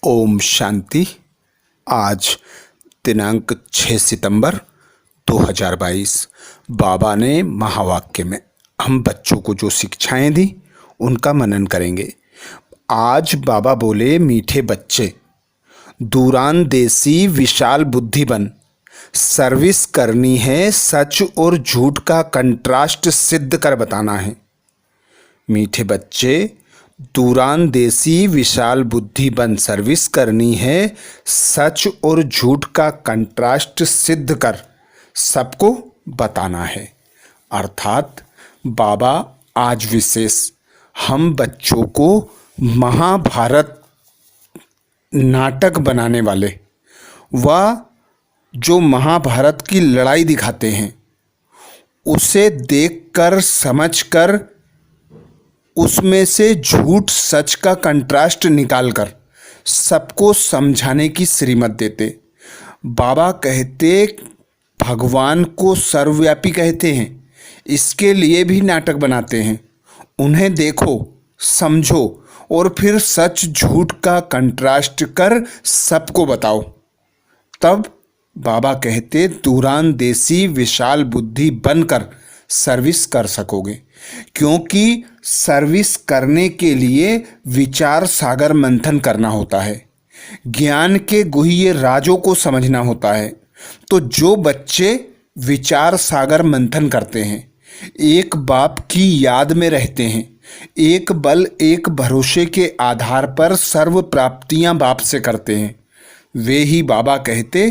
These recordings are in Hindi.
ओम शांति। आज दिनांक 6 सितंबर 2022 बाबा ने महावाक्य में हम बच्चों को जो शिक्षाएं दी उनका मनन करेंगे। आज बाबा बोले, मीठे बच्चे, दूरान देसी विशाल बुद्धि बन, सर्विस करनी है, सच और झूठ का कंट्रास्ट सिद्ध कर बताना है। मीठे बच्चे, दूरान देसी विशाल बुद्धि बन, सर्विस करनी है, सच और झूठ का कंट्रास्ट सिद्ध कर सबको बताना है। अर्थात बाबा आज विशेष हम बच्चों को महाभारत नाटक बनाने वाले व जो महाभारत की लड़ाई दिखाते हैं उसे देखकर समझकर उसमें से झूठ सच का कंट्रास्ट निकालकर सबको समझाने की श्रीमत देते। बाबा कहते भगवान को सर्वव्यापी कहते हैं, इसके लिए भी नाटक बनाते हैं। उन्हें देखो, समझो और फिर सच झूठ का कंट्रास्ट कर सबको बताओ। तब बाबा कहते दूरान देसी विशाल बुद्धि बनकर सर्विस कर सकोगे, क्योंकि सर्विस करने के लिए विचार सागर मंथन करना होता है, ज्ञान के गुह्य राजों को समझना होता है। तो जो बच्चे विचार सागर मंथन करते हैं, एक बाप की याद में रहते हैं, एक बल एक भरोसे के आधार पर सर्व प्राप्तियां बाप से करते हैं, वे ही बाबा कहते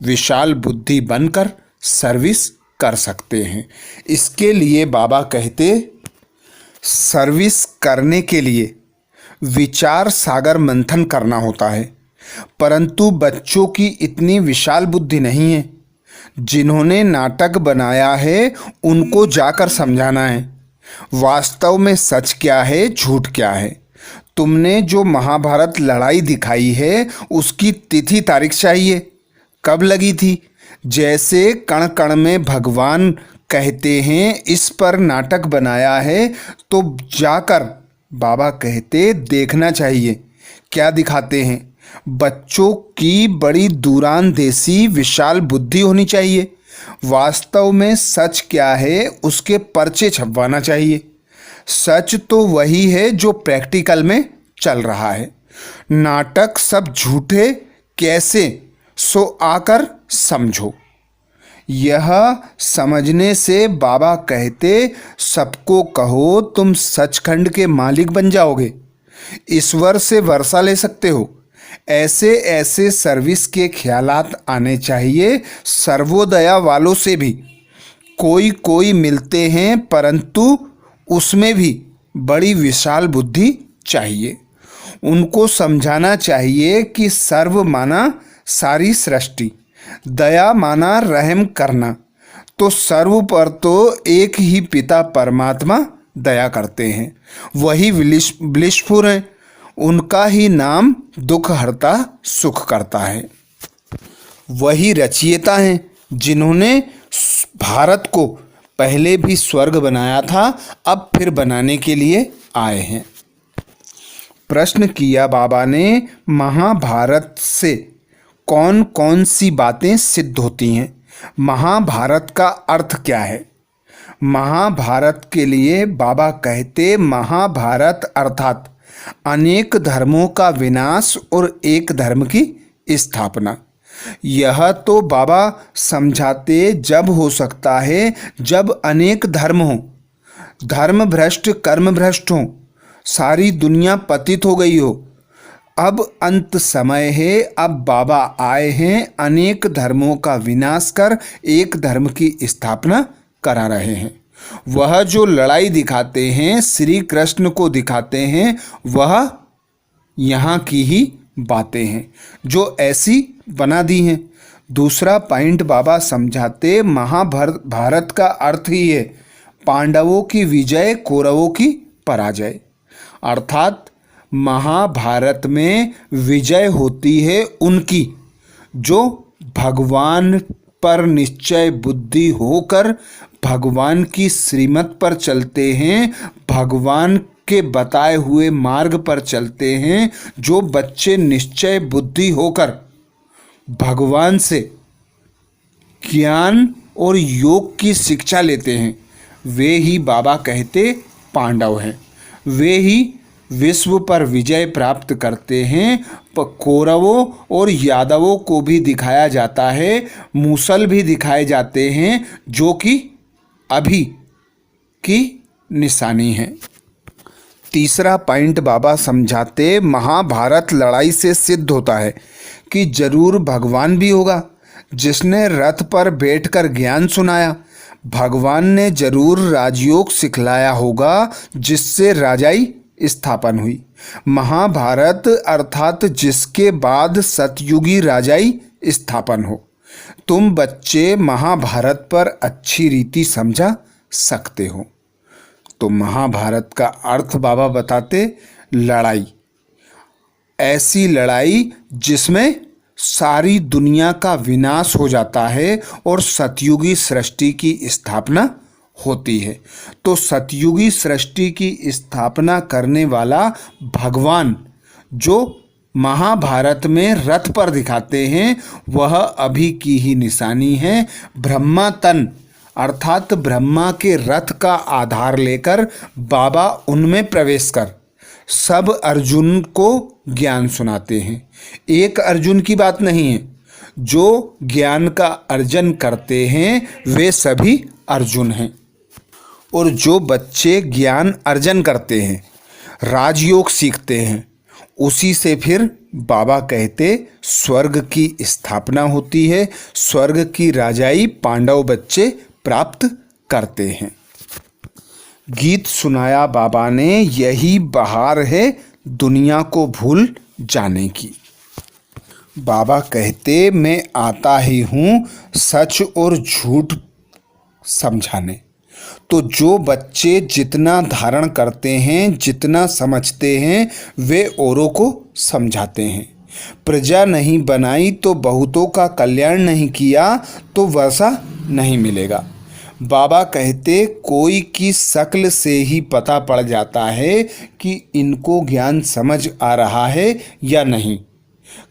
विशाल बुद्धि बनकर सर्विस कर सकते हैं। इसके लिए बाबा कहते सर्विस करने के लिए विचार सागर मंथन करना होता है, परंतु बच्चों की इतनी विशाल बुद्धि नहीं है। जिन्होंने नाटक बनाया है उनको जाकर समझाना है वास्तव में सच क्या है, झूठ क्या है। तुमने जो महाभारत लड़ाई दिखाई है उसकी तिथि तारीख चाहिए, कब लगी थी। जैसे कण कण में भगवान कहते हैं इस पर नाटक बनाया है, तो जाकर बाबा कहते देखना चाहिए क्या दिखाते हैं। बच्चों की बड़ी दूरान देसी विशाल बुद्धि होनी चाहिए, वास्तव में सच क्या है उसके पर्चे छपवाना चाहिए। सच तो वही है जो प्रैक्टिकल में चल रहा है, नाटक सब झूठे कैसे, सो आकर समझो। यह समझने से बाबा कहते सबको कहो तुम सचखंड के मालिक बन जाओगे, ईश्वर से वर्षा ले सकते हो। ऐसे ऐसे सर्विस के ख्यालात आने चाहिए। सर्वोदया वालों से भी कोई कोई मिलते हैं, परंतु उसमें भी बड़ी विशाल बुद्धि चाहिए। उनको समझाना चाहिए कि सर्व माना सारी सृष्टि, दया माना रहम करना, तो सर्व पर तो एक ही पिता परमात्मा दया करते हैं, वही ब्लिशफुल हैं, उनका ही नाम दुख हरता सुख करता है। वही रचयिता हैं जिन्होंने भारत को पहले भी स्वर्ग बनाया था, अब फिर बनाने के लिए आए हैं। प्रश्न किया बाबा ने, महाभारत से कौन कौन सी बातें सिद्ध होती हैं? महाभारत का अर्थ क्या है? महाभारत के लिए बाबा कहते महाभारत अर्थात अनेक धर्मों का विनाश और एक धर्म की स्थापना। यह तो बाबा समझाते जब हो सकता है जब अनेक धर्म हो, धर्म भ्रष्ट कर्म भ्रष्ट हो, सारी दुनिया पतित हो गई हो। अब अंत समय है, अब बाबा आए हैं, अनेक धर्मों का विनाश कर एक धर्म की स्थापना करा रहे हैं। वह जो लड़ाई दिखाते हैं, श्री कृष्ण को दिखाते हैं, वह यहाँ की ही बातें हैं जो ऐसी बना दी हैं। दूसरा पॉइंट बाबा समझाते महाभारत का अर्थ ही है पांडवों की विजय, कौरवों की पराजय। अर्थात महाभारत में विजय होती है उनकी जो भगवान पर निश्चय बुद्धि होकर भगवान की श्रीमत पर चलते हैं, भगवान के बताए हुए मार्ग पर चलते हैं, जो बच्चे निश्चय बुद्धि होकर भगवान से ज्ञान और योग की शिक्षा लेते हैं, वे ही बाबा कहते पांडव हैं। वे ही विश्व पर विजय प्राप्त करते हैं। कौरवों और यादवों को भी दिखाया जाता है, मूसल भी दिखाए जाते हैं, जो कि अभी की निशानी है। तीसरा पॉइंट बाबा समझाते, महाभारत लड़ाई से सिद्ध होता है कि जरूर भगवान भी होगा जिसने रथ पर बैठकर ज्ञान सुनाया। भगवान ने जरूर राजयोग सिखलाया होगा जिससे राजाई स्थापन हुई। महाभारत अर्थात जिसके बाद सतयुगी राजाई स्थापन हो। तुम बच्चे महाभारत पर अच्छी रीति समझा सकते हो। तो महाभारत का अर्थ बाबा बताते, लड़ाई, ऐसी लड़ाई जिसमें सारी दुनिया का विनाश हो जाता है और सतयुगी सृष्टि की स्थापना होती है। तो सतयुगी सृष्टि की स्थापना करने वाला भगवान जो महाभारत में रथ पर दिखाते हैं, वह अभी की ही निशानी है। ब्रह्मा तन अर्थात ब्रह्मा के रथ का आधार लेकर बाबा उनमें प्रवेश कर सब अर्जुन को ज्ञान सुनाते हैं। एक अर्जुन की बात नहीं है, जो ज्ञान का अर्जन करते हैं वे सभी अर्जुन हैं। और जो बच्चे ज्ञान अर्जन करते हैं, राजयोग सीखते हैं, उसी से फिर बाबा कहते स्वर्ग की स्थापना होती है, स्वर्ग की राजाई पांडव बच्चे प्राप्त करते हैं। गीत सुनाया बाबा ने, यही बहार है दुनिया को भूल जाने की। बाबा कहते, मैं आता ही हूँ सच और झूठ समझाने। तो जो बच्चे जितना धारण करते हैं, जितना समझते हैं, वे औरों को समझाते हैं। प्रजा नहीं बनाई तो बहुतों का कल्याण नहीं किया तो वैसा नहीं मिलेगा। बाबा कहते, कोई की शक्ल से ही पता पड़ जाता है कि इनको ज्ञान समझ आ रहा है या नहीं।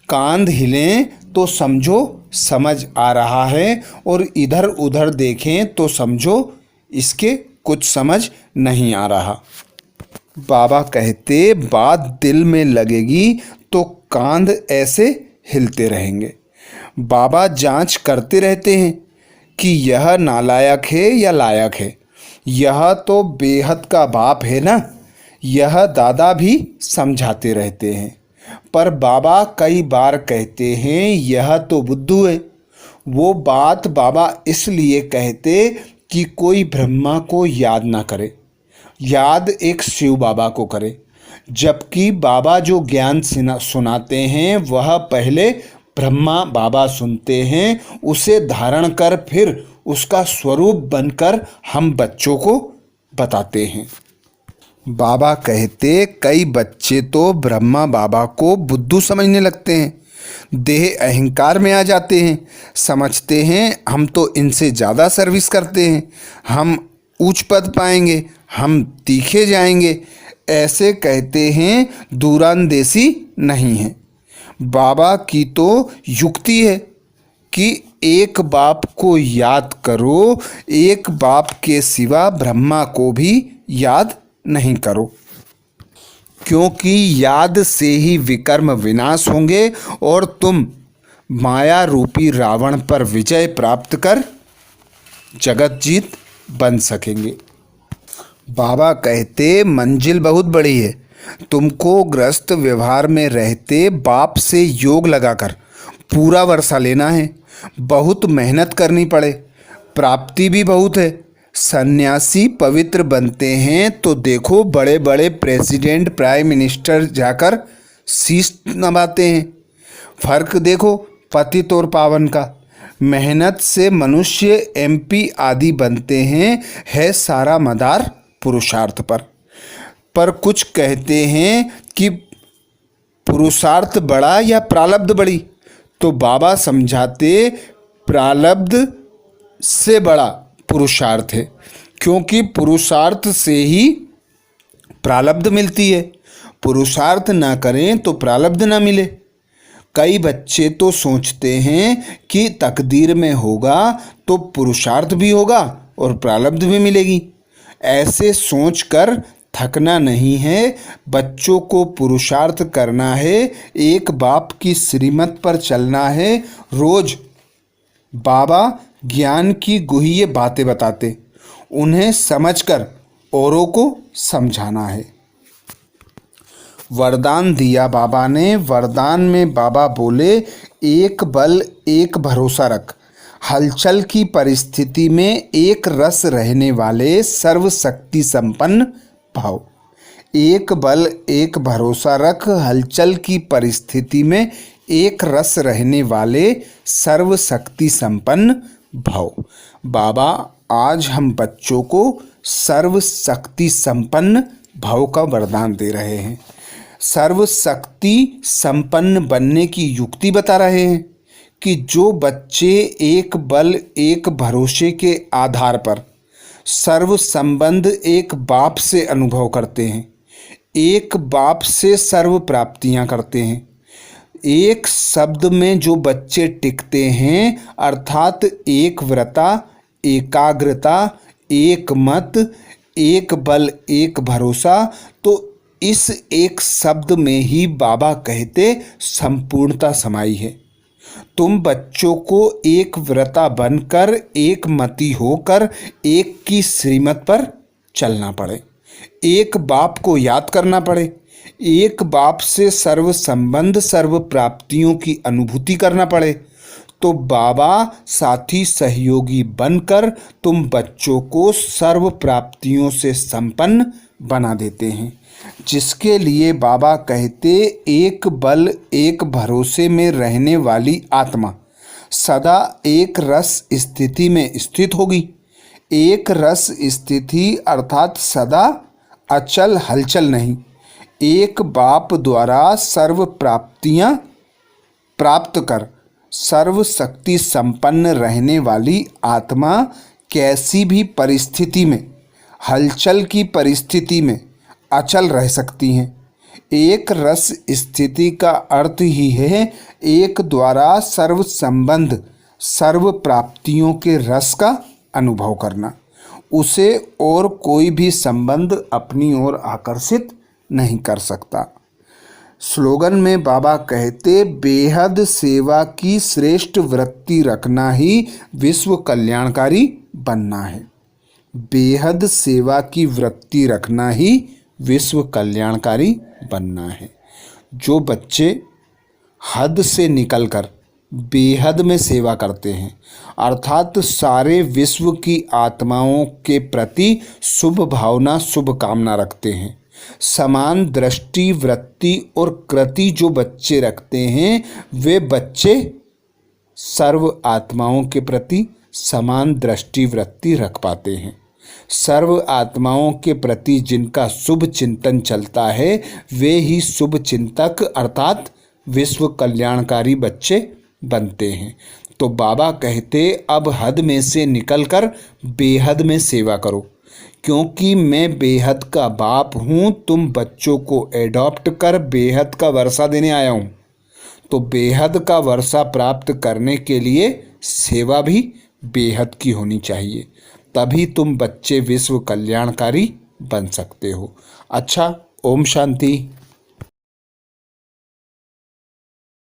कांध हिलें तो समझो समझ आ रहा है, और इधर उधर देखें तो समझो इसके कुछ समझ नहीं आ रहा। बाबा कहते, बात दिल में लगेगी तो कांध ऐसे हिलते रहेंगे। बाबा जांच करते रहते हैं कि यह नालायक है या लायक है। यह तो बेहद का बाप है ना। यह दादा भी समझाते रहते हैं, पर बाबा कई बार कहते हैं यह तो बुद्धू है। वो बात बाबा इसलिए कहते कि कोई ब्रह्मा को याद ना करे, याद एक शिव बाबा को करे। जबकि बाबा जो ज्ञान सुनाते हैं वह पहले ब्रह्मा बाबा सुनते हैं, उसे धारण कर फिर उसका स्वरूप बनकर हम बच्चों को बताते हैं। बाबा कहते, कई बच्चे तो ब्रह्मा बाबा को बुद्धू समझने लगते हैं, देह अहंकार में आ जाते हैं, समझते हैं हम तो इनसे ज़्यादा सर्विस करते हैं, हम उच्च पद पाएंगे, हम तीखे जाएंगे, ऐसे कहते हैं। दूरांदेशी नहीं है। बाबा की तो युक्ति है कि एक बाप को याद करो, एक बाप के सिवा ब्रह्मा को भी याद नहीं करो, क्योंकि याद से ही विकर्म विनाश होंगे और तुम माया रूपी रावण पर विजय प्राप्त कर जगत जीत बन सकेंगे। बाबा कहते, मंजिल बहुत बड़ी है। तुमको गृहस्थ व्यवहार में रहते बाप से योग लगाकर पूरा वर्षा लेना है। बहुत मेहनत करनी पड़े, प्राप्ति भी बहुत है। सन्यासी पवित्र बनते हैं तो देखो बड़े बड़े प्रेसिडेंट प्राइम मिनिस्टर जाकर शीश नवाते हैं। फर्क देखो पतित और पावन का। मेहनत से मनुष्य एमपी आदि बनते हैं, है सारा मदार पुरुषार्थ पर कुछ कहते हैं कि पुरुषार्थ बड़ा या प्रारब्ध बड़ी। तो बाबा समझाते प्रारब्ध से बड़ा पुरुषार्थ है, क्योंकि पुरुषार्थ से ही प्रारब्ध मिलती है। पुरुषार्थ ना करें तो प्रारब्ध ना मिले। कई बच्चे तो सोचते हैं कि तकदीर में होगा तो पुरुषार्थ भी होगा और प्रारब्ध भी मिलेगी। ऐसे सोचकर थकना नहीं है। बच्चों को पुरुषार्थ करना है, एक बाप की श्रीमत पर चलना है। रोज बाबा ज्ञान की गुह्य बातें बताते, उन्हें समझकर औरों को समझाना है। वरदान दिया बाबा ने। वरदान में बाबा बोले, एक बल एक भरोसा रख, हलचल की परिस्थिति में एक रस रहने वाले सर्वशक्ति संपन्न भाव। एक बल एक भरोसा रख, हलचल की परिस्थिति में एक रस रहने वाले सर्वशक्ति संपन्न भाव। बाबा आज हम बच्चों को सर्वशक्ति संपन्न भाव का वरदान दे रहे हैं। सर्वशक्ति संपन्न बनने की युक्ति बता रहे हैं कि जो बच्चे एक बल एक भरोसे के आधार पर सर्व संबंध एक बाप से अनुभव करते हैं, एक बाप से सर्व प्राप्तियां करते हैं, एक शब्द में जो बच्चे टिकते हैं अर्थात एक व्रता, एकाग्रता, एक मत, एक बल एक भरोसा, तो इस एक शब्द में ही बाबा कहते संपूर्णता समाई है। तुम बच्चों को एक व्रता बनकर, एक मति होकर, एक की श्रीमत पर चलना पड़े, एक बाप को याद करना पड़े, एक बाप से सर्व संबंध सर्व प्राप्तियों की अनुभूति करना पड़े, तो बाबा साथी सहयोगी बनकर तुम बच्चों को सर्व प्राप्तियों से संपन्न बना देते हैं। जिसके लिए बाबा कहते, एक बल एक भरोसे में रहने वाली आत्मा सदा एक रस स्थिति में स्थित होगी। एक रस स्थिति अर्थात सदा अचल हलचल नहीं। एक बाप द्वारा सर्व प्राप्तियां प्राप्त कर सर्व शक्ति संपन्न रहने वाली आत्मा कैसी भी परिस्थिति में, हलचल की परिस्थिति में अचल रह सकती हैं। एक रस स्थिति का अर्थ ही है एक द्वारा सर्व संबंध सर्व प्राप्तियों के रस का अनुभव करना। उसे और कोई भी संबंध अपनी ओर आकर्षित नहीं कर सकता। स्लोगन में बाबा कहते, बेहद सेवा की श्रेष्ठ वृत्ति रखना ही विश्व कल्याणकारी बनना है। बेहद सेवा की वृत्ति रखना ही विश्व कल्याणकारी बनना है। जो बच्चे हद से निकलकर बेहद में सेवा करते हैं अर्थात सारे विश्व की आत्माओं के प्रति शुभ भावना शुभ कामना रखते हैं, समान दृष्टि वृत्ति और कृति जो बच्चे रखते हैं, वे बच्चे सर्व आत्माओं के प्रति समान दृष्टि वृत्ति रख पाते हैं। सर्व आत्माओं के प्रति जिनका शुभ चिंतन चलता है वे ही शुभ चिंतक अर्थात विश्व कल्याणकारी बच्चे बनते हैं। तो बाबा कहते, अब हद में से निकलकर बेहद में सेवा करो, क्योंकि मैं बेहद का बाप हूँ। तुम बच्चों को एडॉप्ट कर बेहद का वर्षा देने आया हूँ। तो बेहद का वर्षा प्राप्त करने के लिए सेवा भी बेहद की होनी चाहिए, तभी तुम बच्चे विश्व कल्याणकारी बन सकते हो। अच्छा, ओम शांति।